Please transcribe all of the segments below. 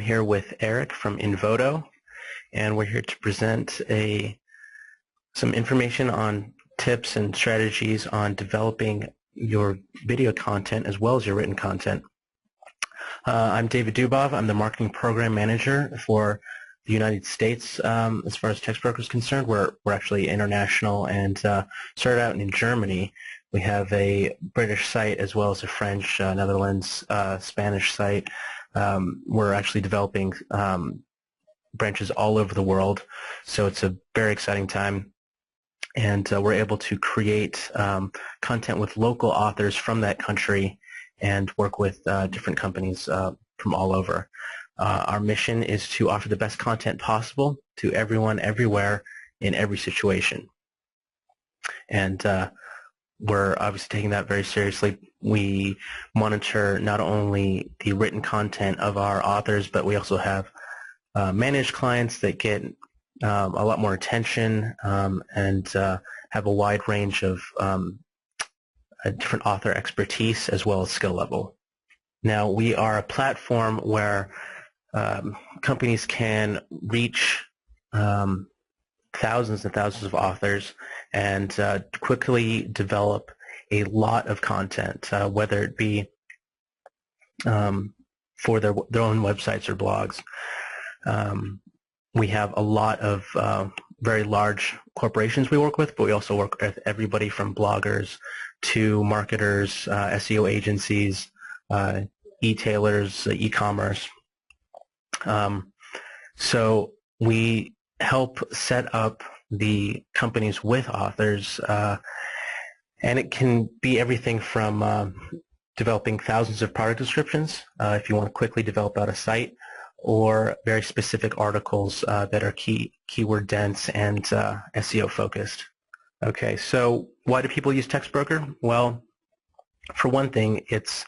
here with Eric from Invodo, and we're here to present some information on tips and strategies on developing your video content as well as your written content. I'm David Dubov. I'm the Marketing Program Manager for the United States as far as TextBroker is concerned. We're actually international and started out in Germany. We have a British site as well as a French, Netherlands, Spanish site. We're actually developing branches all over the world, so it's a very exciting time. And we're able to create content with local authors from that country and work with different companies from all over. Our mission is to offer the best content possible to everyone, everywhere, in every situation. And we're obviously taking that very seriously. We monitor not only the written content of our authors, but we also have managed clients that get a lot more attention and have a wide range of a different author expertise as well as skill level. Now, we are a platform where companies can reach thousands and thousands of authors and quickly develop a lot of content, whether it be for their own websites or blogs. We have a lot of very large corporations we work with, but we also work with everybody from bloggers to marketers, SEO agencies, e-tailers, e-commerce. So we help set up the companies with authors, and it can be everything from developing thousands of product descriptions if you want to quickly develop out a site, or very specific articles that are keyword dense and SEO focused. Okay, so why do people use TextBroker? Well, for one thing, it's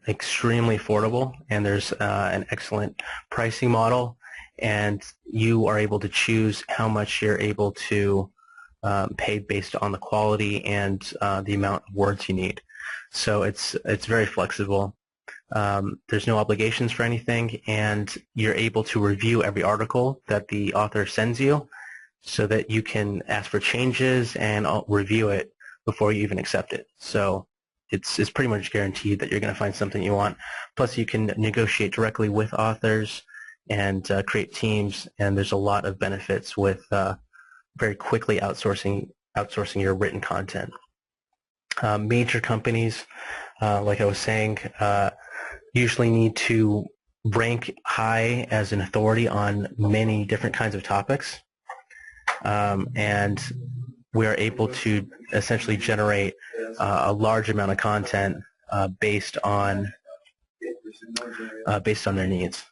extremely affordable, and there's an excellent pricing model, and you are able to choose how much you're able to pay based on the quality and the amount of words you need. So it's very flexible. There's no obligations for anything, and you're able to review every article that the author sends you so that you can ask for changes and review it before you even accept it. So it's pretty much guaranteed that you're going to find something you want. Plus, you can negotiate directly with authors and create teams, and there's a lot of benefits with very quickly outsourcing your written content. Major companies, like I was saying, usually need to rank high as an authority on many different kinds of topics, and we are able to essentially generate a large amount of content based on their needs.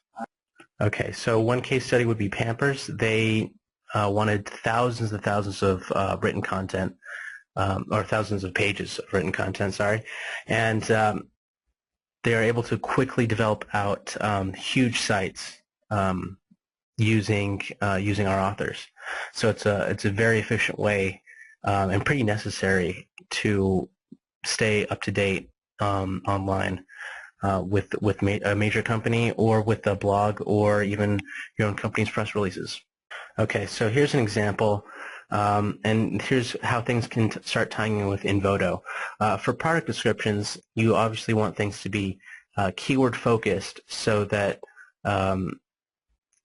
Okay, so one case study would be Pampers. They wanted thousands and thousands of written content, or thousands of pages of written content, sorry, and they are able to quickly develop out huge sites using our authors. So it's a very efficient way and pretty necessary to stay up to date online with a major company, or with a blog, or even your own company's press releases. Okay, so here's an example, and here's how things can start tying in with Invodo. For product descriptions, you obviously want things to be keyword focused, so that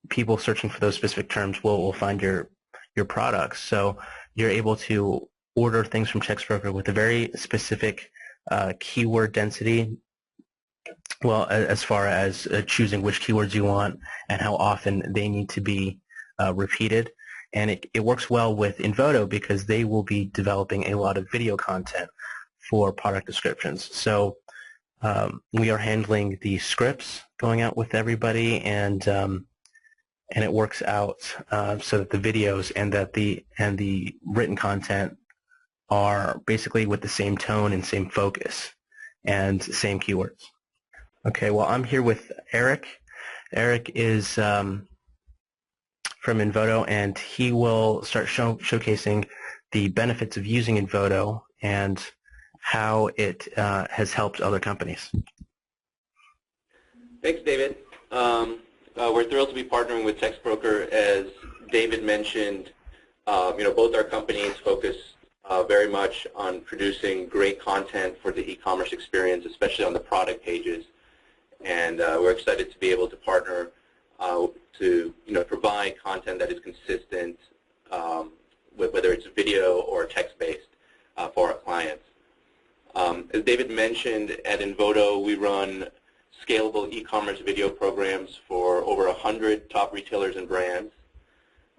people searching for those specific terms will find your products. So you're able to order things from TextBroker with a very specific keyword density. Well, as far as choosing which keywords you want and how often they need to be repeated. And it works well with Invodo because they will be developing a lot of video content for product descriptions. So we are handling the scripts going out with everybody, and it works out so that the videos and the written content are basically with the same tone and same focus and same keywords. Okay, well, I'm here with Eric. Eric is from Invodo, and he will start showcasing the benefits of using Invodo and how it has helped other companies. Thanks, David. we're thrilled to be partnering with TextBroker. As David mentioned, both our companies focus very much on producing great content for the e-commerce experience, especially on the product pages. And we're excited to be able to partner to provide content that is consistent, whether it's video or text-based, for our clients. As David mentioned, at Invodo, we run scalable e-commerce video programs for over 100 top retailers and brands.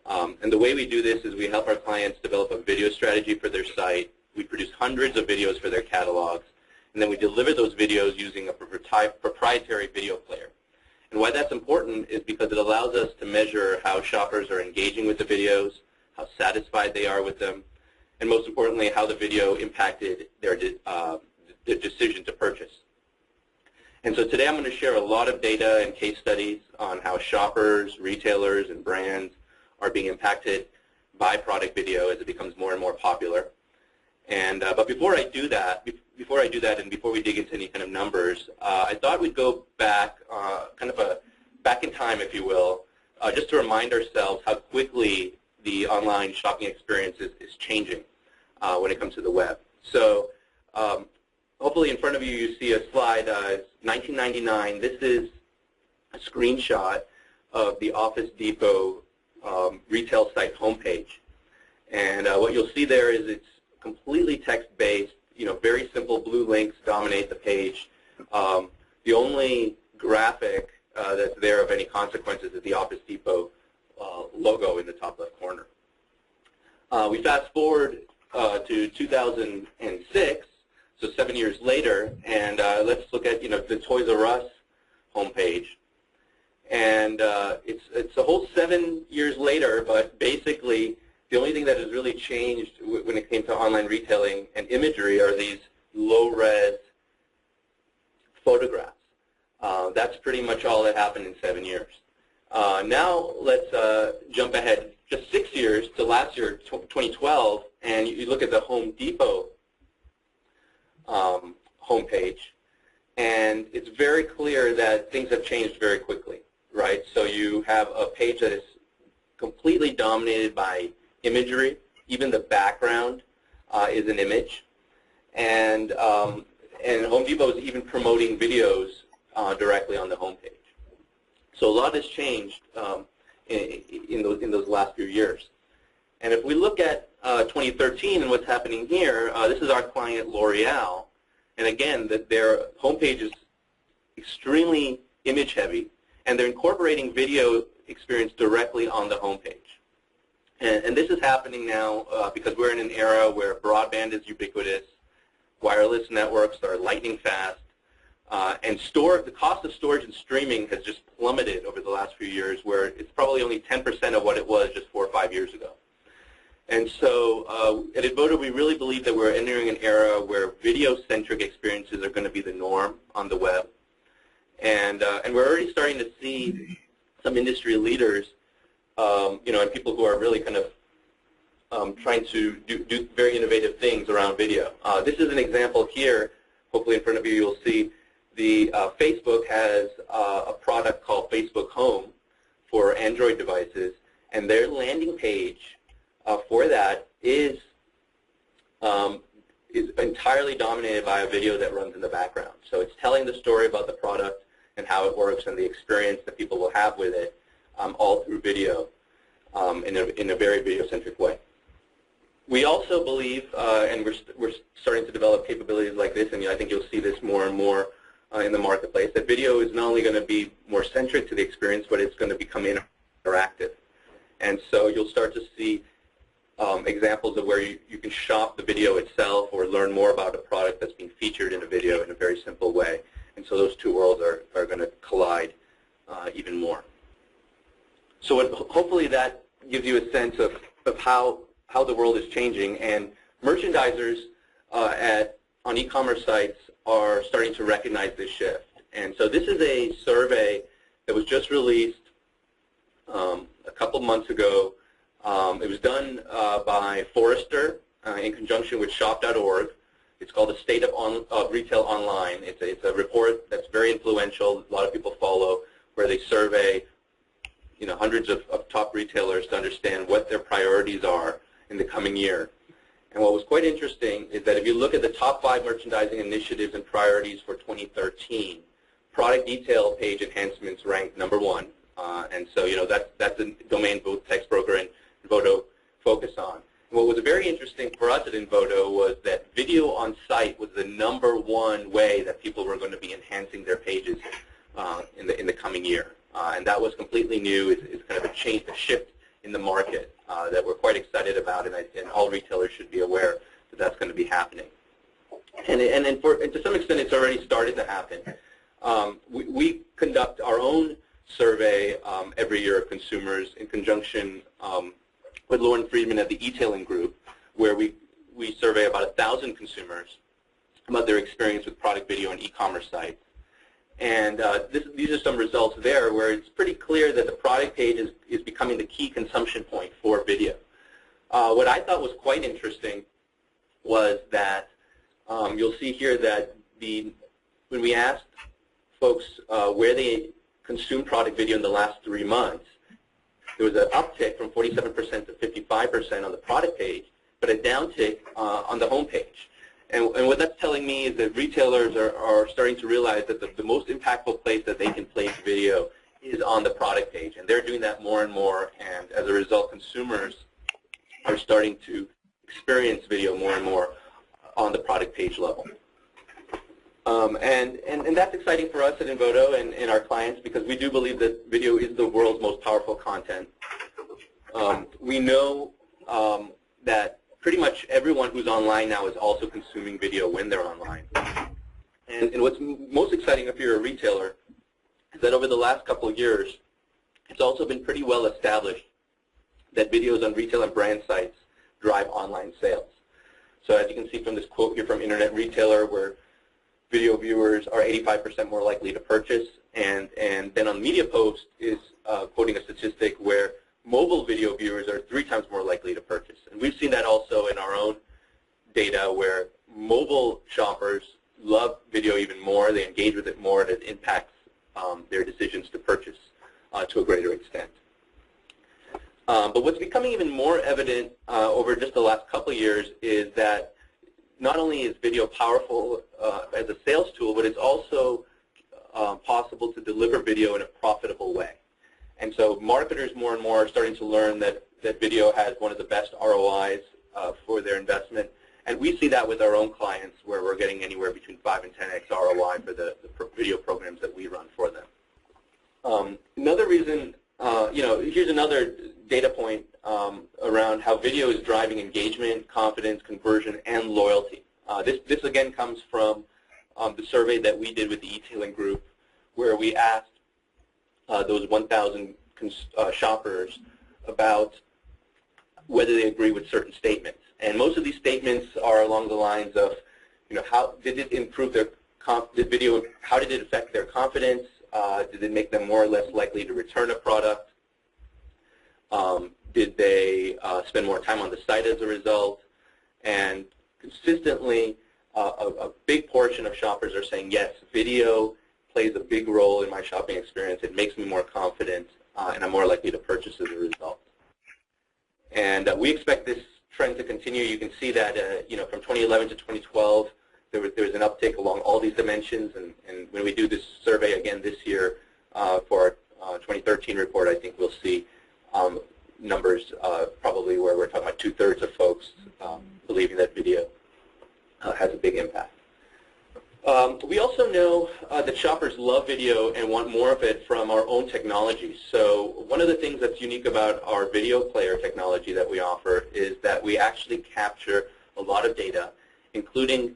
And the way we do this is we help our clients develop a video strategy for their site. We produce hundreds of videos for their catalogs, and then we deliver those videos using a proprietary video player. And why that's important is because it allows us to measure how shoppers are engaging with the videos, how satisfied they are with them, and most importantly, how the video impacted their decision to purchase. And so today I'm going to share a lot of data and case studies on how shoppers, retailers, and brands are being impacted by product video as it becomes more and more popular. And but before I do that, and before we dig into any kind of numbers, I thought we'd go back, back in time, if you will, just to remind ourselves how quickly the online shopping experience is changing when it comes to the web. So hopefully in front of you, you see a slide. It's 1999. This is a screenshot of the Office Depot retail site homepage. And what you'll see there is it's completely text-based. Very simple blue links dominate the page. The only graphic that's there of any consequences is the Office Depot logo in the top left corner. We fast forward to 2006, so 7 years later, and let's look at the Toys R Us homepage. And it's a whole 7 years later, but basically the only thing that has really changed when it came to online retailing and imagery are these low-res photographs. That's pretty much all that happened in 7 years. Now let's jump ahead just 6 years to last year, 2012, and you look at the Home Depot homepage, and it's very clear that things have changed very quickly, right? So you have a page that is completely dominated by imagery. Even the background is an image, and Home Depot is even promoting videos directly on the homepage. So a lot has changed in those last few years. And if we look at 2013 and what's happening here, this is our client L'Oreal, and again, their homepage is extremely image heavy, and they're incorporating video experience directly on the homepage. And this is happening now because we're in an era where broadband is ubiquitous, wireless networks are lightning fast, and the cost of storage and streaming has just plummeted over the last few years, where it's probably only 10% of what it was just 4 or 5 years ago. And so at Invodo, we really believe that we're entering an era where video-centric experiences are going to be the norm on the web. And we're already starting to see some industry leaders, and people who are really kind of trying to do very innovative things around video. This is an example here. Hopefully in front of you, you'll see Facebook has a product called Facebook Home for Android devices, and their landing page for that is entirely dominated by a video that runs in the background. So it's telling the story about the product and how it works and the experience that people will have with it, all through video, in a very video-centric way. We also believe, and we're starting to develop capabilities like this, and I think you'll see this more and more in the marketplace, that video is not only going to be more centric to the experience, but it's going to become interactive. And so you'll start to see examples of where you can shop the video itself or learn more about a product that's being featured in a video in a very simple way. And so those two worlds are going to collide even more. So hopefully that gives you a sense of how the world is changing, and merchandisers on e-commerce sites are starting to recognize this shift. And so this is a survey that was just released a couple months ago. It was done by Forrester in conjunction with shop.org. It's called the State of Retail Online. It's a report that's very influential, a lot of people follow, where they survey hundreds of top retailers to understand what their priorities are in the coming year. And what was quite interesting is that if you look at the top 5 merchandising initiatives and priorities for 2013, product detail page enhancements ranked number 1. And so, that's a domain both TextBroker and Invodo focus on. And what was very interesting for us at Invodo was that video on site was the number 1 way that people were going to be enhancing their pages in the coming year. And that was completely new. It's kind of a change, a shift in the market that we're quite excited about, and all retailers should be aware that that's going to be happening. And to some extent, it's already started to happen. We conduct our own survey every year of consumers in conjunction with Lauren Friedman at the e-tailing group, where we survey about 1,000 consumers about their experience with product video and e-commerce sites. And these are some results there where it's pretty clear that the product page is becoming the key consumption point for video. What I thought was quite interesting was that you'll see here that when we asked folks where they consumed product video in the last 3 months, there was an uptick from 47% to 55% on the product page, but a downtick on the home page. And what that's telling me is that retailers are starting to realize that the most impactful place that they can place video is on the product page. And they're doing that more and more, and as a result, consumers are starting to experience video more and more on the product page level. And that's exciting for us at Invodo and our clients, because we do believe that video is the world's most powerful content. We know that pretty much everyone who's online now is also consuming video when they're online. And what's most exciting if you're a retailer is that over the last couple of years, it's also been pretty well established that videos on retail and brand sites drive online sales. So as you can see from this quote here from Internet Retailer, where video viewers are 85% more likely to purchase, and then on Media Post is quoting a statistic where mobile video viewers are 3 times more likely to purchase. And we've seen that also in our own data, where mobile shoppers love video even more, they engage with it more, and it impacts their decisions to purchase to a greater extent. But what's becoming even more evident over just the last couple of years is that not only is video powerful as a sales tool, but it's also possible to deliver video in a profitable way. And so marketers more and more are starting to learn that video has one of the best ROIs for their investment. And we see that with our own clients, where we're getting anywhere between 5 and 10x ROI for the video programs that we run for them. Another reason, here's another data point around how video is driving engagement, confidence, conversion, and loyalty. This again comes from the survey that we did with the e-tailing group, where we asked those 1,000 shoppers about whether they agree with certain statements. And most of these statements are along the lines of, how did it improve their how did it affect their confidence? Did it make them more or less likely to return a product? Did they spend more time on the site as a result? And consistently, a big portion of shoppers are saying, yes, video plays a big role in my shopping experience. It makes me more confident, and I'm more likely to purchase as a result. And we expect this trend to continue. You can see that from 2011 to 2012, there was an uptick along all these dimensions. And when we do this survey again this year for our 2013 report, I think we'll see numbers probably where we're talking about 2/3 of folks believing that video has a big impact. We also know that shoppers love video and want more of it from our own technology. So one of the things that's unique about our video player technology that we offer is that we actually capture a lot of data, including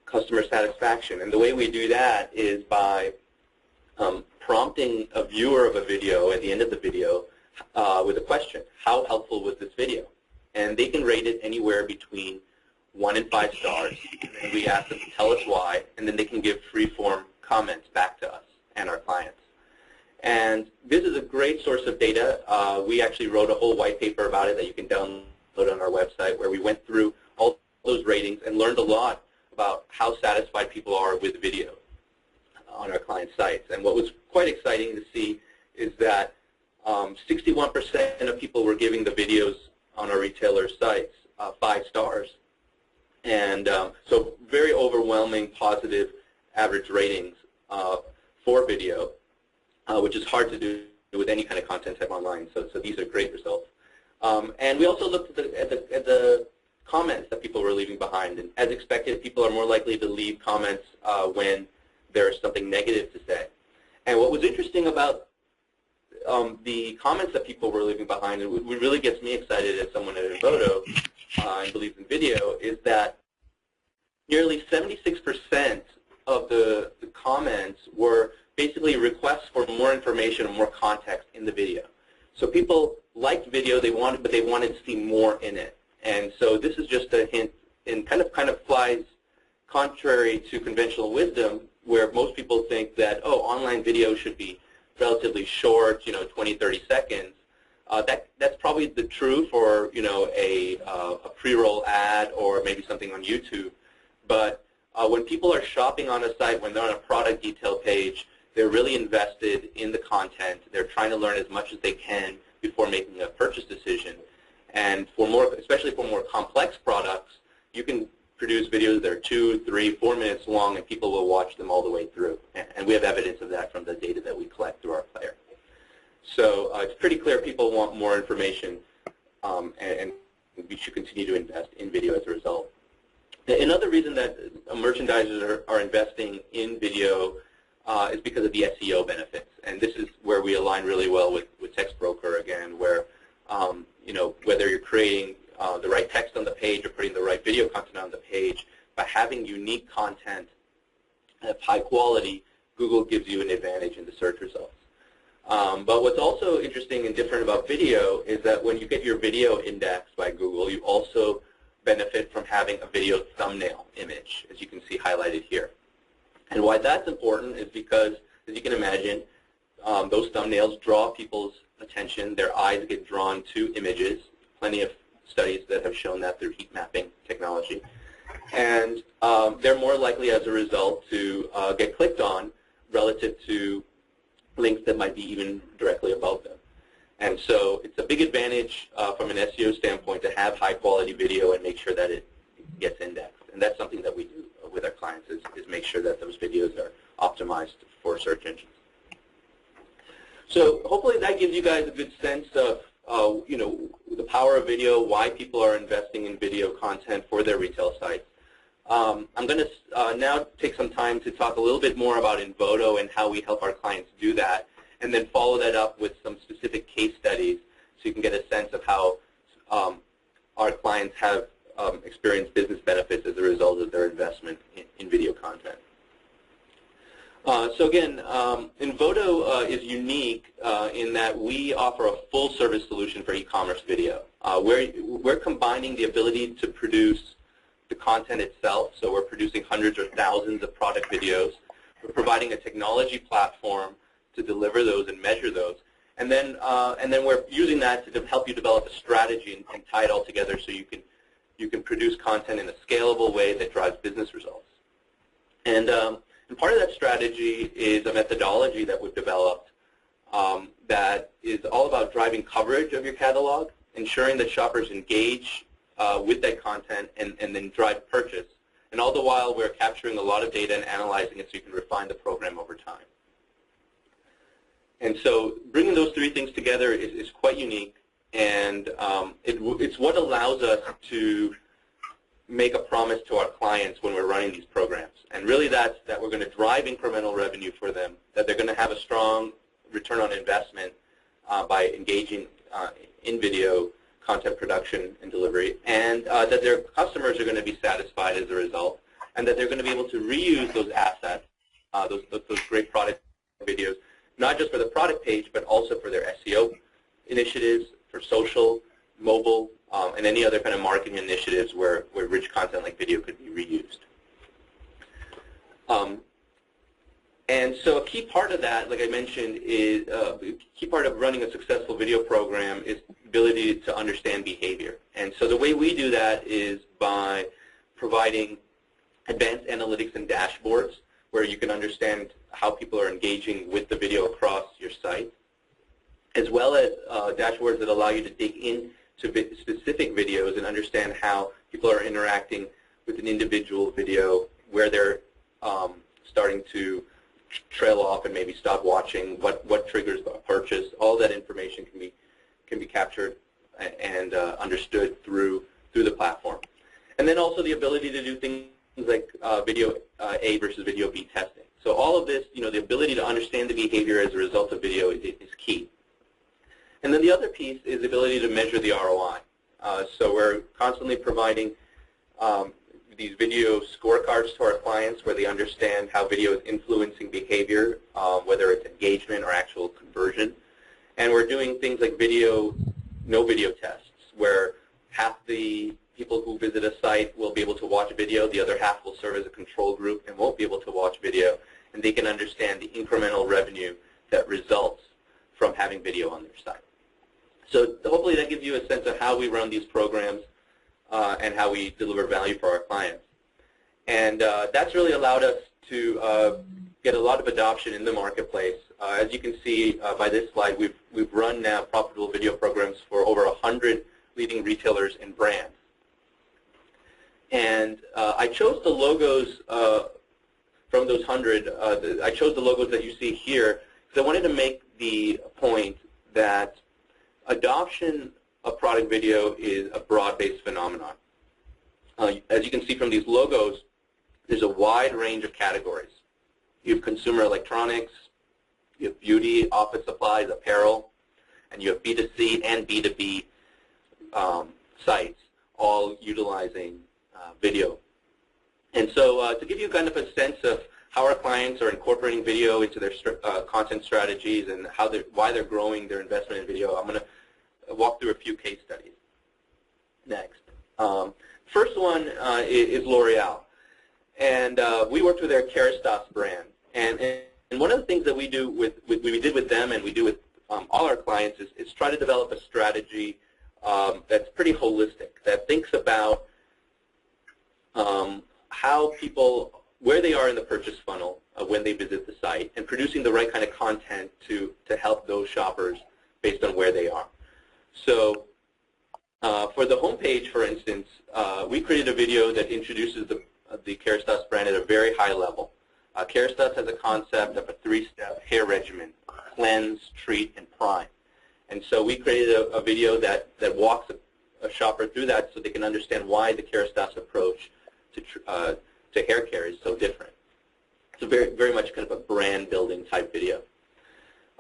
customer satisfaction. And the way we do that is by prompting a viewer of a video at the end of the video with a question: how helpful was this video? And they can rate it anywhere between 1 and 5 stars, and we ask them to tell us why, and then they can give free-form comments back to us and our clients. And this is a great source of data. We actually wrote a whole white paper about it that you can download on our website, where we went through all those ratings and learned a lot about how satisfied people are with video on our client sites. And what was quite exciting to see is that 61% of people were giving the videos on our retailer sites 5 stars. And so very overwhelming positive average ratings for video, which is hard to do with any kind of content type online. So these are great results. And we also looked at the comments that people were leaving behind. And as expected, people are more likely to leave comments when there's something negative to say. And what was interesting about the comments that people were leaving behind, and what really gets me excited as someone at Invodo and believes in video, is that nearly 76% of the comments were basically requests for more information and more context in the video. So people liked video, but they wanted to see more in it. And so this is just a hint, and kind of flies contrary to conventional wisdom, where most people think that, oh, online video should be relatively short, 20, 30 seconds. That's probably the true for, a pre-roll ad or maybe something on YouTube. But when people are shopping on a site, when they're on a product detail page, they're really invested in the content. They're trying to learn as much as they can before making a purchase decision. And especially for more complex products, you can produce videos that are 2, 3, 4 minutes long, and people will watch them all the way through. And we have evidence of that from the data that we collect through our player. So it's pretty clear people want more information, and we should continue to invest in video as a result. Another reason that merchandisers are investing in video is because of the SEO benefits. And this is where we align really well with Text Broker, again, where whether you're creating the right text on the page or putting the right video content on the page, by having unique content of high quality, Google gives you an advantage in the search results. But what's also interesting and different about video is that when you get your video indexed by Google, you also benefit from having a video thumbnail image, as you can see highlighted here. And why that's important is because, as you can imagine, those thumbnails draw people's attention. Their eyes get drawn to images. Plenty of studies that have shown that through heat mapping technology. And they're more likely, as a result, to get clicked on relative to links that might be even directly above them. And so it's a big advantage from an SEO standpoint to have high-quality video and make sure that it gets indexed. And that's something that we do with our clients, is make sure that those videos are optimized for search engines. So hopefully that gives you guys a good sense of the power of video, why people are investing in video content for their retail sites. I'm going to now take some time to talk a little bit more about Invodo and how we help our clients do that, and then follow that up with some specific case studies so you can get a sense of how our clients have experienced business benefits as a result of their investment in video content. So again, Invodo is unique in that we offer a full-service solution for e-commerce video. We're combining the ability to produce the content itself, so we're producing hundreds or thousands of product videos. We're providing a technology platform to deliver those and measure those, and then we're using that to help you develop a strategy and tie it all together so you can produce content in a scalable way that drives business results. And part of that strategy is a methodology that we've developed that is all about driving coverage of your catalog, ensuring that shoppers engage with that content and then drive purchase. And all the while, we're capturing a lot of data and analyzing it so you can refine the program over time. And so bringing those three things together is quite unique, and it's what allows us to make a promise to our clients when we're running these programs. And really that's that we're going to drive incremental revenue for them, that they're going to have a strong return on investment by engaging in video content production and delivery, and that their customers are going to be satisfied as a result, and that they're going to be able to reuse those assets, those great product videos, not just for the product page, but also for their SEO initiatives, for social, mobile, and any other kind of marketing initiatives where rich content like video could be reused. And so a key part of that, like I mentioned, is a key part of running a successful video program is the ability to understand behavior. And so the way we do that is by providing advanced analytics and dashboards where you can understand how people are engaging with the video across your site. as well as dashboards that allow you to dig into specific videos and understand how people are interacting with an individual video, where they're starting to trail off and maybe stop watching, what triggers a purchase. All that information can be captured and understood through the platform. And then also the ability to do things like video A versus video B testing. So all of this, the ability to understand the behavior as a result of video is key. And then the other piece is the ability to measure the ROI. So we're constantly providing these video scorecards to our clients where they understand how video is influencing behavior, whether it's engagement or actual conversion. And we're doing things like no video tests, where half the people who visit a site will be able to watch video, the other half will serve as a control group and won't be able to watch video, and they can understand the incremental revenue that results from having video on their site. So hopefully that gives you a sense of how we run these programs and how we deliver value for our clients. And that's really allowed us to get a lot of adoption in the marketplace. As you can see by this slide, we've run now profitable video programs for over 100 leading retailers and brands. And I chose the logos from those 100. I chose the logos that you see here because I wanted to make the point that adoption of product video is a broad-based phenomenon. As you can see from these logos, there's a wide range of categories. You have consumer electronics, you have beauty, office supplies, apparel, and you have B2C and B2B sites, all utilizing video. And so to give you kind of a sense of how our clients are incorporating video into their content strategies and why they're growing their investment in video, I'm going to walk through a few case studies next. First one is L'Oreal. And we worked with their Kerastase brand. And one of the things that we do we did with them and we do with all our clients is try to develop a strategy that's pretty holistic, that thinks about how people, where they are in the purchase funnel when they visit the site, and producing the right kind of content to help those shoppers based on where they are. So for the homepage, for instance, we created a video that introduces the Kerastase brand at a very high level. Kerastase has a concept of a three-step hair regimen: cleanse, treat, and prime. And so we created a video that walks a shopper through that so they can understand why the Kerastase approach to hair care is so different. It's very much kind of a brand building type video.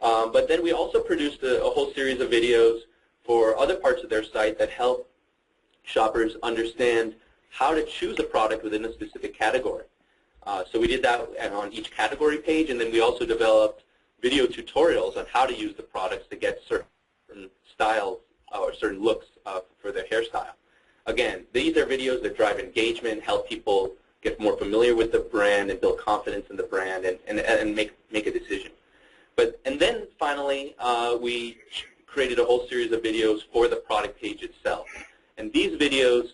But then we also produced a whole series of videos for other parts of their site that help shoppers understand how to choose a product within a specific category. So we did that on each category page, and then we also developed video tutorials on how to use the products to get certain styles or certain looks for their hairstyle. Again, these are videos that drive engagement, help people get more familiar with the brand and build confidence in the brand and make a decision. And then finally, we created a whole series of videos for the product page itself. And these videos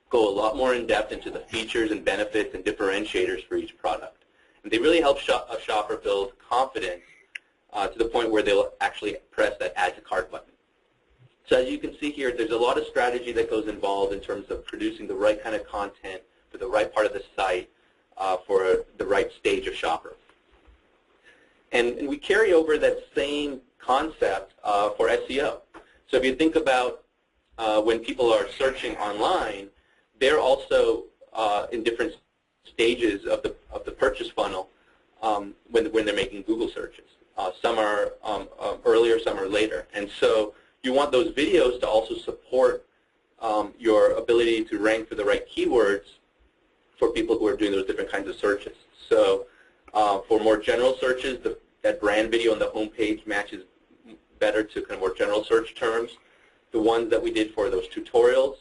go a lot more in depth into the features and benefits and differentiators for each product. And they really help a shopper build confidence to the point where they'll actually press that Add to Cart button. So as you can see here, there's a lot of strategy that goes involved in terms of producing the right kind of content for the right part of the site for the right stage of shopper. And we carry over that same concept for SEO. So if you think about when people are searching online, they're also in different stages of the purchase funnel when they're making Google searches. Some are earlier, some are later. And so you want those videos to also support your ability to rank for the right keywords for people who are doing those different kinds of searches. So for more general searches, that brand video on the home page matches better to kind of more general search terms. The ones that we did for those tutorials,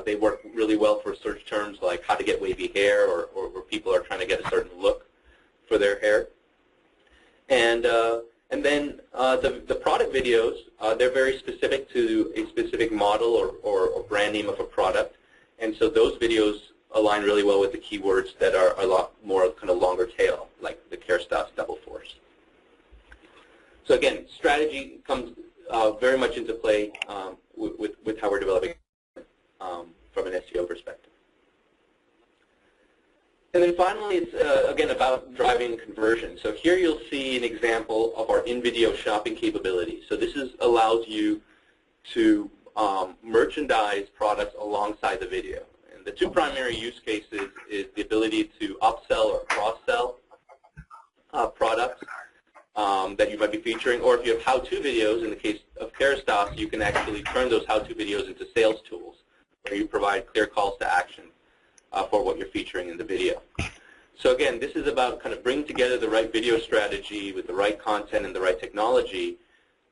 they work really well for search terms like how to get wavy hair or where people are trying to get a certain look for their hair. And then the product videos, they're very specific to a specific model or brand name of a product. And so those videos align really well with the keywords that are a lot more kind of longer tail, like the Kerastase Double Force. So again, strategy comes very much into play with how we're developing from an SEO perspective. And then finally, it's again about driving conversion. So here you'll see an example of our in-video shopping capability. So this allows you to merchandise products alongside the video. And the two primary use cases is the ability to upsell or cross-sell products that you might be featuring, or if you have how-to videos, in the case of Kerastase, you can actually turn those how-to videos into sales tools where you provide clear calls to action for what you're featuring in the video. So again, this is about kind of bringing together the right video strategy with the right content and the right technology,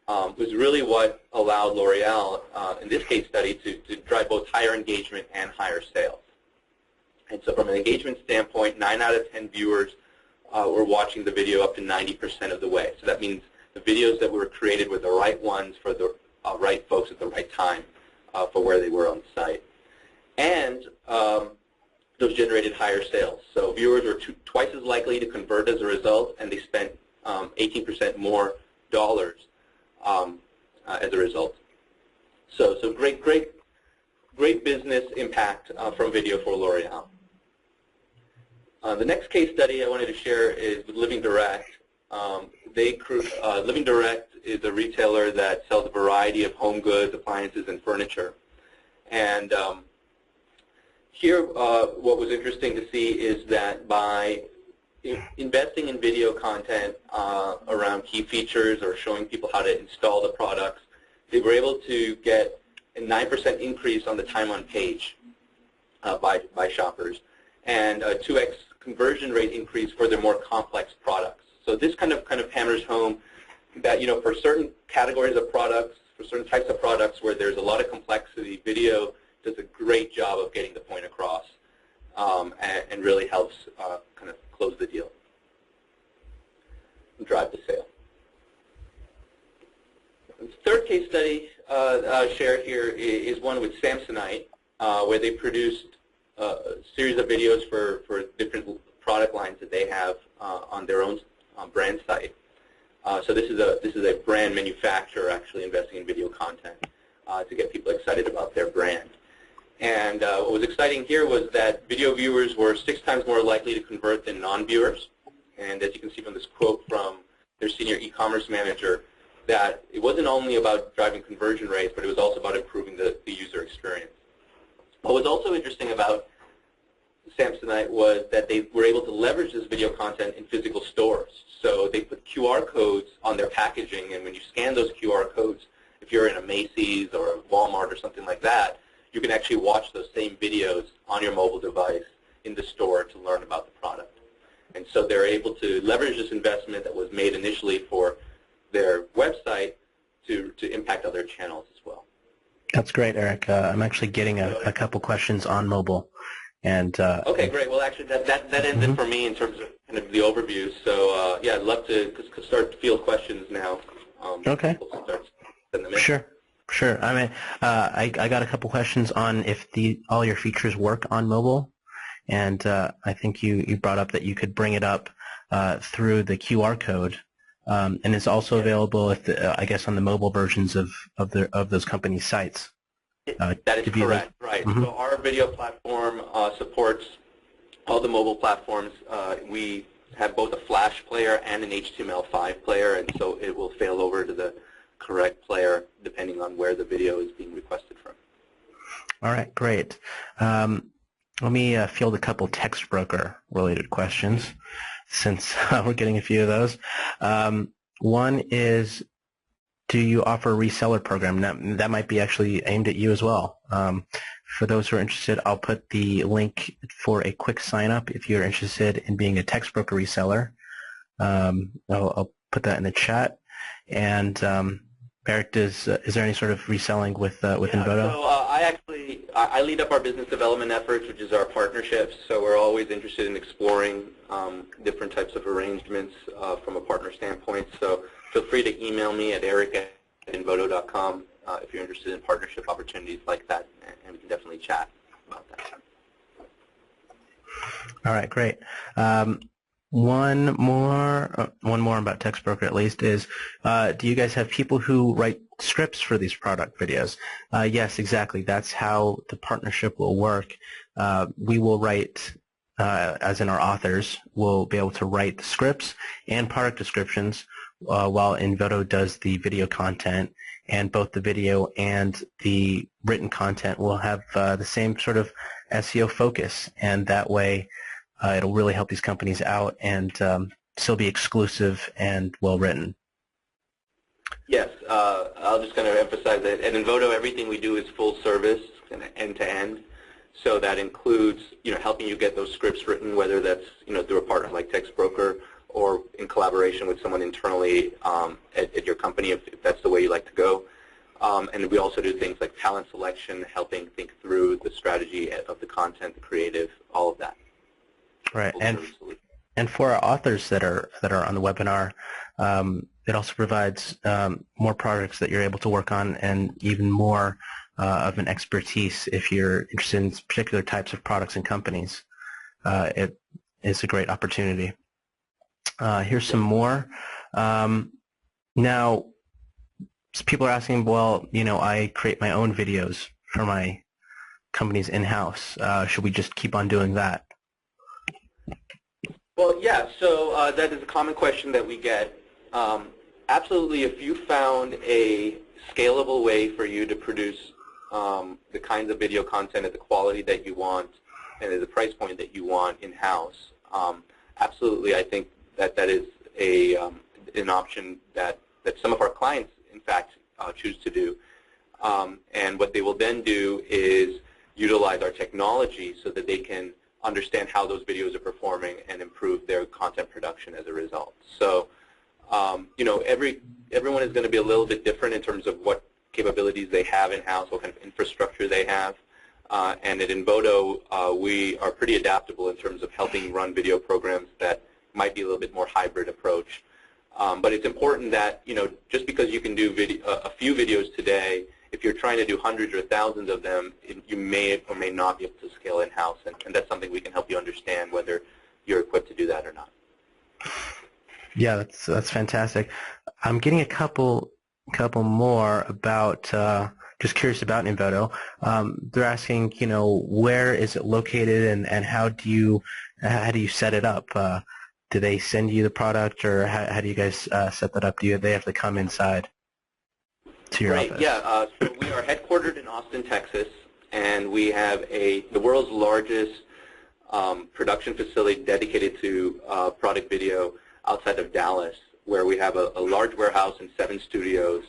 was really what allowed L'Oreal, in this case study, to drive both higher engagement and higher sales. And so from an engagement standpoint, 9 out of 10 viewers were watching the video up to 90% of the way. So that means the videos that were created were the right ones for the right folks at the right time for where they were on the site. And those generated higher sales. So viewers were twice as likely to convert as a result, and they spent 18% more dollars as a result. So great business impact from video for L'Oreal. The next case study I wanted to share is with Living Direct. Living Direct is a retailer that sells a variety of home goods, appliances, and furniture. And here, what was interesting to see is that by investing in video content around key features or showing people how to install the products, they were able to get a 9% increase on the time on page by shoppers, and a 2x conversion rate increase for their more complex products. So this kind of hammers home that, you know, for certain categories of products, for certain types of products where there's a lot of complexity, video does a great job of getting the point across and really helps kind of close the deal and drive the sale. The third case study I'll share here is one with Samsonite, where they produced a series of videos for different product lines that they have on their own brand site. So this is a brand manufacturer actually investing in video content to get people excited about their brand. And what was exciting here was that video viewers were 6 times more likely to convert than non-viewers. And as you can see from this quote from their senior e-commerce manager, that it wasn't only about driving conversion rates, but it was also about improving the user experience. What was also interesting about Samsonite was that they were able to leverage this video content in physical stores. So they put QR codes on their packaging, and when you scan those QR codes, if you're in a Macy's or a Walmart or something like that, you can actually watch those same videos on your mobile device in the store to learn about the product. And so they're able to leverage this investment that was made initially for their website to impact other channels as well. That's great, Eric. I'm actually getting a couple questions on mobile. And okay, great. Well, actually, that ends it for me in terms of kind of the overview. So yeah, I'd love to start to field questions now. Okay. Start sending them in. Sure. I mean, I got a couple questions on if all your features work on mobile, and I think you brought up that you could bring it up through the QR code, and it's also available I guess on the mobile versions of those companies' sites. That is correct, right. So our video platform supports all the mobile platforms. We have both a Flash player and an HTML5 player, and so it will fail over to the correct player depending on where the video is being requested from. All right, great. Let me field a couple text broker related questions since we're getting a few of those. One is, do you offer a reseller program? That might be actually aimed at you as well. For those who are interested, I'll put the link for a quick sign-up if you're interested in being a text broker reseller. I'll put that in the chat. And Eric, is there any sort of reselling with Invodo? So I lead up our business development efforts, which is our partnerships. So we're always interested in exploring different types of arrangements from a partner standpoint. So feel free to email me at eric@invodo.com if you're interested in partnership opportunities like that, and we can definitely chat about that. All right, great. One more about TextBroker at least is, do you guys have people who write scripts for these product videos. Yes, exactly. That's how the partnership will work. We will write, as in our authors, will be able to write the scripts and product descriptions while Invodo does the video content, and both the video and the written content will have the same sort of SEO focus, and that way it'll really help these companies out and still be exclusive and well written. Yes, I'll just kind of emphasize that at Invodo, everything we do is full service and end-to-end. So that includes, helping you get those scripts written, whether that's, through a partner like TextBroker or in collaboration with someone internally at your company, if that's the way you like to go. And we also do things like talent selection, helping think through the strategy of the content, the creative, all of that. Right, and for our authors that are on the webinar, it also provides more projects that you're able to work on, and even more of an expertise if you're interested in particular types of products and companies. It is a great opportunity. Here's some more. Now, people are asking, well, I create my own videos for my companies in-house. Should we just keep on doing that? Well, yeah, so that is a common question that we get. Absolutely, if you found a scalable way for you to produce the kinds of video content at the quality that you want and at the price point that you want in-house, absolutely, I think that is an option that some of our clients, in fact, choose to do. And what they will then do is utilize our technology so that they can understand how those videos are performing and improve their content production as a result. So, everyone is going to be a little bit different in terms of what capabilities they have in-house, what kind of infrastructure they have. And at Invodo, we are pretty adaptable in terms of helping run video programs that might be a little bit more hybrid approach. But it's important that, just because you can do a few videos today, if you're trying to do hundreds or thousands of them, you may or may not be able to scale in-house, and that's something we can help you understand whether you're equipped to do that or not. Yeah, that's fantastic. I'm getting a couple more about, just curious about Invodo. They're asking, where is it located, and how do you set it up? Do they send you the product, or how do you guys set that up? Do they have to come inside to your office? Yeah. So we are headquartered in Austin, Texas, and we have the world's largest production facility dedicated to product video outside of Dallas, where we have a large warehouse and 7 studios,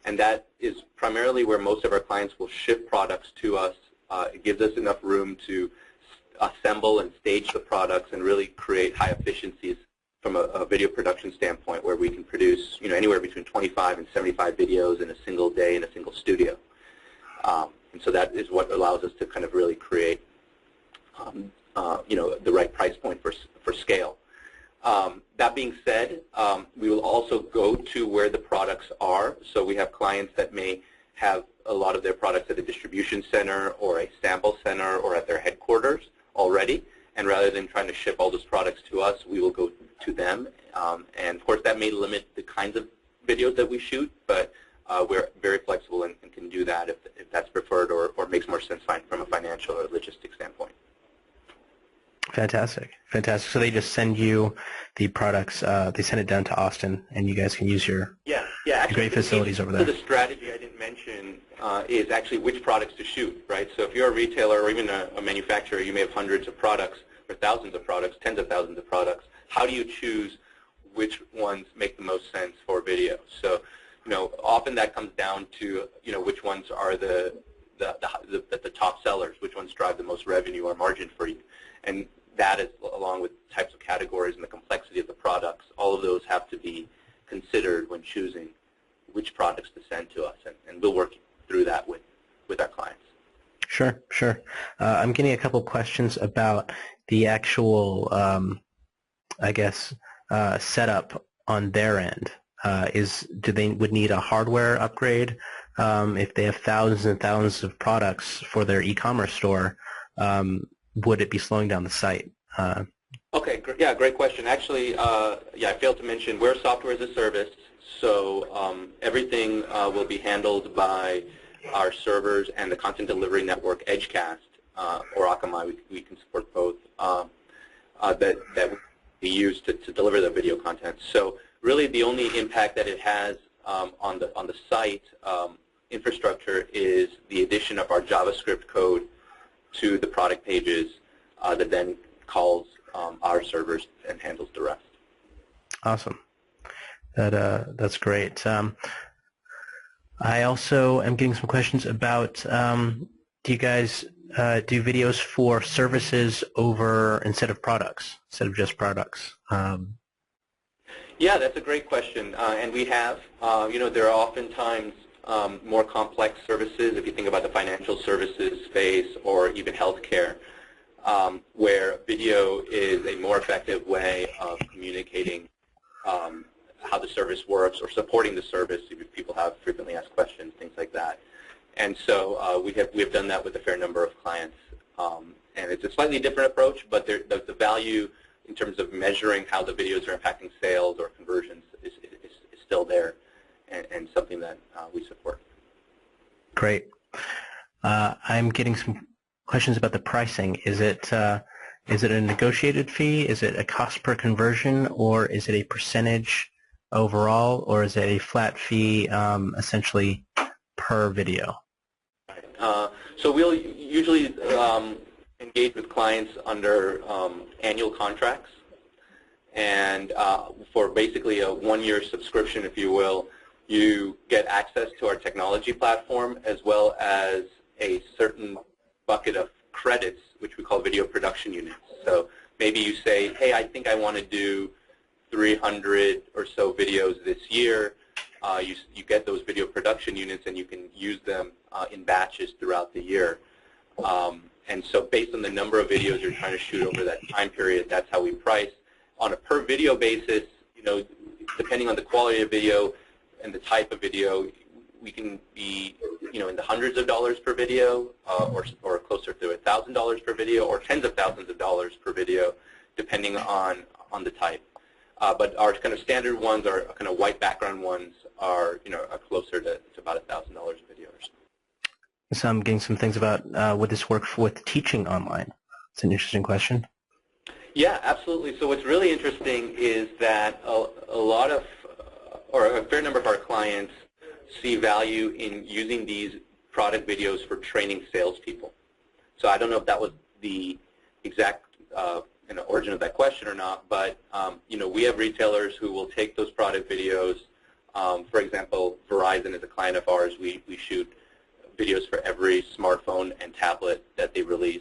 and that is primarily where most of our clients will ship products to us. It gives us enough room to assemble and stage the products and really create high efficiencies from a video production standpoint, where we can produce anywhere between 25 and 75 videos in a single day in a single studio. And so that is what allows us to kind of really create the right price point for scale. That being said, we will also go to where the products are. So we have clients that may have a lot of their products at a distribution center or a sample center or at their headquarters already. And rather than trying to ship all those products to us, we will go to them. And of course, that may limit the kinds of videos that we shoot, but we're very flexible and can do that if that's preferred or makes more sense from a financial or logistics standpoint. Fantastic, fantastic. So they just send you the products, they send it down to Austin, and you guys can use your great facilities over there. So the strategy I didn't mention is actually which products to shoot, right? So if you're a retailer or even a manufacturer, you may have hundreds of products or thousands of products, tens of thousands of products. How do you choose which ones make the most sense for video? So, often that comes down to, which ones are the top sellers, which ones drive the most revenue or margin for you. And that is, along with types of categories and the complexity of the products, all of those have to be considered when choosing which products to send to us. And we'll work through that with our clients. Sure, sure. I'm getting a couple questions about the actual, setup on their end. Do they would need a hardware upgrade if they have thousands and thousands of products for their e-commerce store? Would it be slowing down the site? Okay, yeah, great question. Actually, I failed to mention we're software as a service, So everything will be handled by our servers and the content delivery network Edgecast or Akamai. We can support both that we use to deliver the video content. So really, the only impact that it has on the site infrastructure is the addition of our JavaScript code to the product pages that then calls our servers and handles the rest. Awesome. That's great. I also am getting some questions about do you guys do videos for services instead of products, instead of just products? Yeah, that's a great question, and we have. There are oftentimes more complex services, if you think about the financial services space or even healthcare, where video is a more effective way of communicating how the service works or supporting the service if people have frequently asked questions, things like that. And so we have done that with a fair number of clients. And it's a slightly different approach, but the value in terms of measuring how the videos are impacting sales or conversions is still there and something that we support. Great. I'm getting some questions about the pricing. Is it a negotiated fee? Is it a cost per conversion, or is it a percentage overall, or is it a flat fee essentially per video? So we'll usually engage with clients under annual contracts, and for basically a one-year subscription, if you will, you get access to our technology platform as well as a certain bucket of credits, which we call video production units. So maybe you say, hey, I think I want to do 300 or so videos this year. You get those video production units and you can use them in batches throughout the year. And so based on the number of videos you're trying to shoot over that time period, that's how we price. On a per video basis, depending on the quality of video and the type of video, we can be in the hundreds of dollars per video or closer to $1,000 per video or tens of thousands of dollars per video, depending on the type. But our kind of standard ones, our kind of white background ones, are closer to about $1,000 a video or so. So I'm getting some things about would this work with teaching online? It's an interesting question. Yeah, absolutely. So what's really interesting is that a lot of, or a fair number of our clients see value in using these product videos for training salespeople. So I don't know if that was the exact origin of that question or not, but we have retailers who will take those product videos. For example, Verizon is a client of ours. We shoot videos for every smartphone and tablet that they release.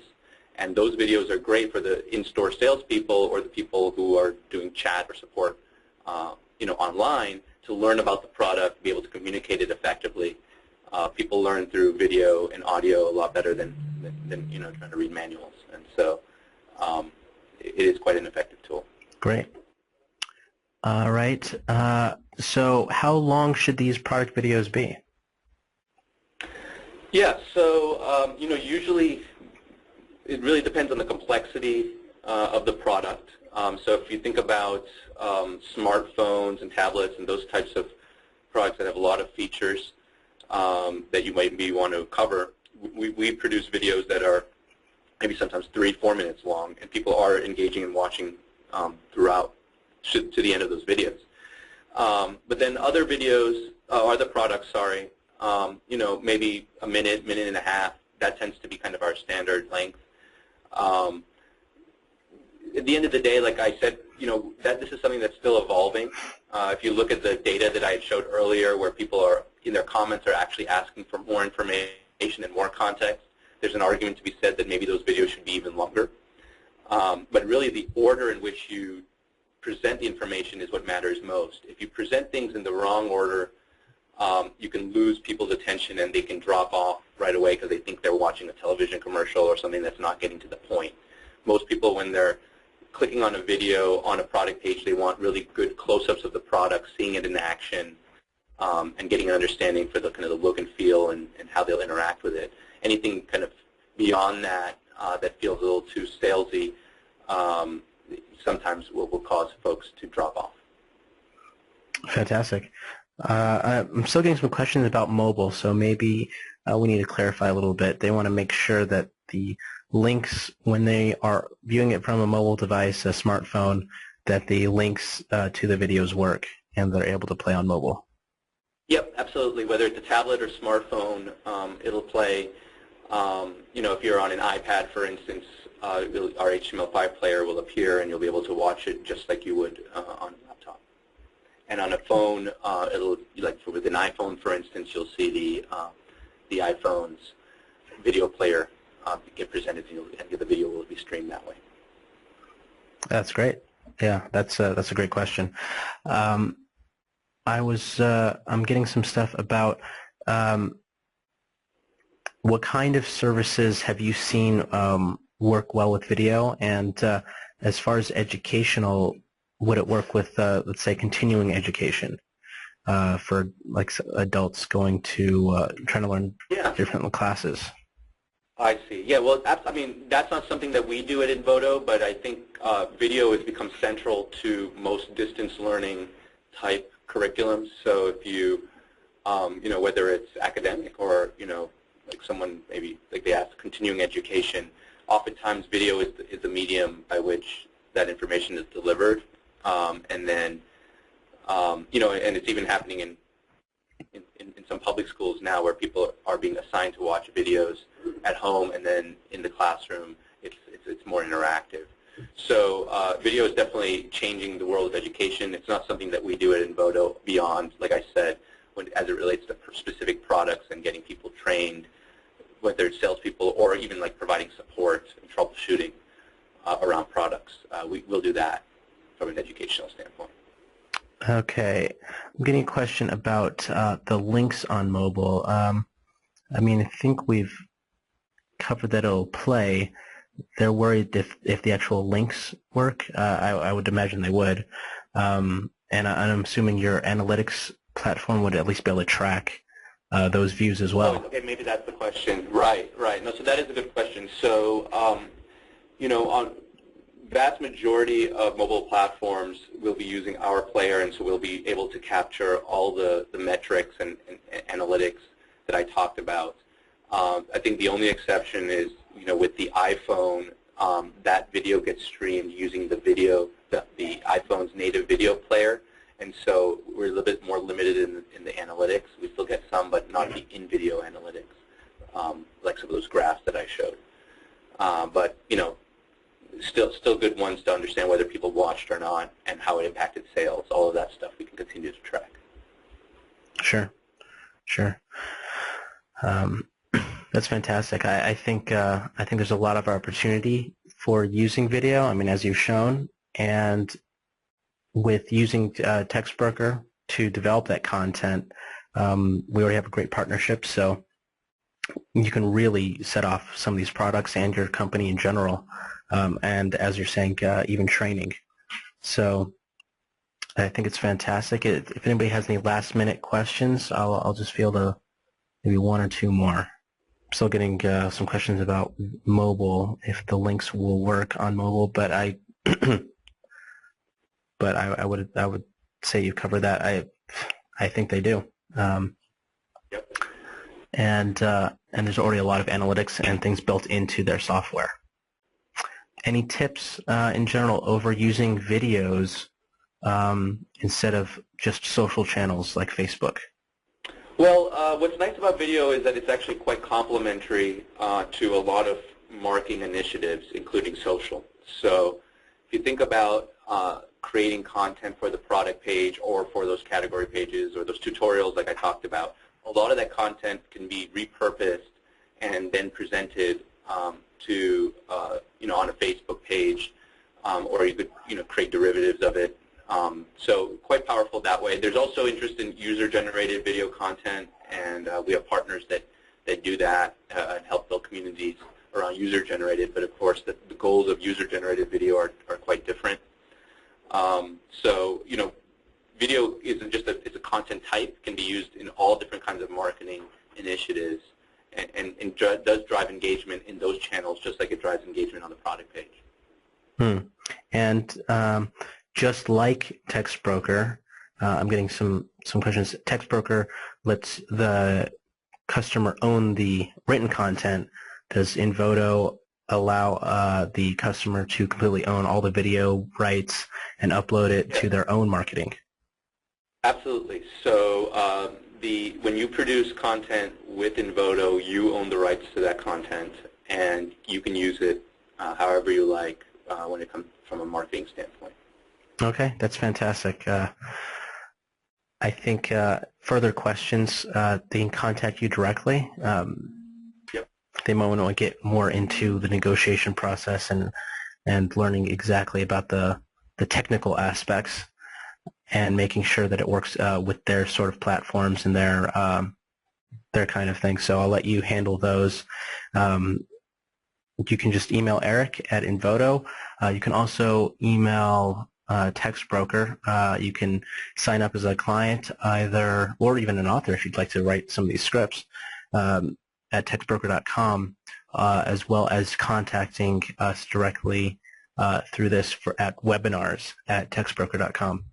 And those videos are great for the in-store salespeople or the people who are doing chat or support online to learn about the product, be able to communicate it effectively. People learn through video and audio a lot better than trying to read manuals. And so it is quite an effective tool. Great. All right. So how long should these product videos be? Yeah, so usually it really depends on the complexity of the product. So if you think about smartphones and tablets and those types of products that have a lot of features that you might want to cover, we produce videos that are maybe sometimes 3-4 minutes long, and people are engaging and watching throughout to the end of those videos. But then other videos, other products, maybe a minute, minute and a half. That tends to be kind of our standard length. At the end of the day, like I said, this is something that's still evolving. If you look at the data that I had showed earlier, where people are in their comments are actually asking for more information and more context, there's an argument to be said that maybe those videos should be even longer. But really, the order in which you present the information is what matters most. If you present things in the wrong order, you can lose people's attention and they can drop off right away because they think they're watching a television commercial or something that's not getting to the point. Most people, when they're clicking on a video on a product page, they want really good close-ups of the product, seeing it in action, and getting an understanding for the kind of the look and feel and how they'll interact with it. Anything kind of beyond that that feels a little too salesy sometimes will cause folks to drop off. Fantastic. I'm still getting some questions about mobile, so maybe we need to clarify a little bit. They want to make sure that the links, when they are viewing it from a mobile device, a smartphone, that the links to the videos work and they're able to play on mobile. Yep, absolutely. Whether it's a tablet or smartphone, it'll play. If you're on an iPad, for instance, our HTML5 player will appear, and you'll be able to watch it just like you would on a laptop. And on a phone, with an iPhone, for instance, you'll see the iPhone's video player get presented, and the video will be streamed that way. That's great. Yeah, that's a great question. I'm getting some stuff about what kind of services have you seen work well with video, and as far as educational, would it work with, let's say, continuing education for like adults going to trying to learn different classes? I see. Yeah, well, that's not something that we do at Invodo, but I think video has become central to most distance learning type curriculums. So if you, whether it's academic or, like someone maybe, like they ask continuing education, oftentimes video is the medium by which that information is delivered. And then, and it's even happening in some public schools now where people are being assigned to watch videos at home, and then in the classroom it's more interactive. So video is definitely changing the world of education. It's not something that we do at Invodo beyond, like I said, as it relates to specific products and getting people trained, whether it's salespeople or even like providing support and troubleshooting around products. We'll do that from an educational standpoint. Okay. I'm getting a question about the links on mobile. I think we've covered that it'll play. They're worried if the actual links work. I would imagine they would. And I'm assuming your analytics platform would at least be able to track those views as well. Oh, okay, maybe that's the question. Right. No, so that is a good question. So, on vast majority of mobile platforms will be using our player, and so we'll be able to capture all the metrics and analytics that I talked about. I think the only exception is, with the iPhone, that video gets streamed using the iPhone's native video player, and so we're a little bit more limited in the analytics. We still get some, but not the in-video analytics, like some of those graphs that I showed. But still good ones to understand whether people watched or not and how it impacted sales. All of that stuff we can continue to track. Sure. That's fantastic. I think there's a lot of opportunity for using video. As you've shown, and with using Text Broker to develop that content, we already have a great partnership. So you can really set off some of these products and your company in general, and as you're saying, even training. So I think it's fantastic. If anybody has any last-minute questions, I'll just field maybe one or two more. Still getting some questions about mobile, if the links will work on mobile, but I would say you covered that. I think they do. Yep. And there's already a lot of analytics and things built into their software. Any tips in general over using videos instead of just social channels like Facebook? Well, what's nice about video is that it's actually quite complementary to a lot of marketing initiatives, including social. So if you think about creating content for the product page or for those category pages or those tutorials like I talked about, a lot of that content can be repurposed and then presented to, on a Facebook page, or you could, create derivatives of it. So quite powerful that way. There's also interest in user-generated video content, and we have partners that do that and help build communities around user-generated. But of course, the goals of user-generated video are quite different. So video isn't just it's a content type. It can be used in all different kinds of marketing initiatives, and does drive engagement in those channels just like it drives engagement on the product page. And just like Text Broker, I'm getting some questions. TextBroker lets the customer own the written content. Does Invodo allow the customer to completely own all the video rights and upload it to their own marketing? Absolutely. So when you produce content with Invodo, you own the rights to that content, and you can use it however you like when it comes from a marketing standpoint. Okay, that's fantastic. I think further questions, they can contact you directly. Yep. They might want to get more into the negotiation process and learning exactly about the technical aspects and making sure that it works with their sort of platforms and their kind of thing. So I'll let you handle those. You can just email Eric at Invodo. You can also email TextBroker. You can sign up as a client either, or even an author if you'd like to write some of these scripts at textbroker.com, as well as contacting us directly through this at webinars at textbroker.com.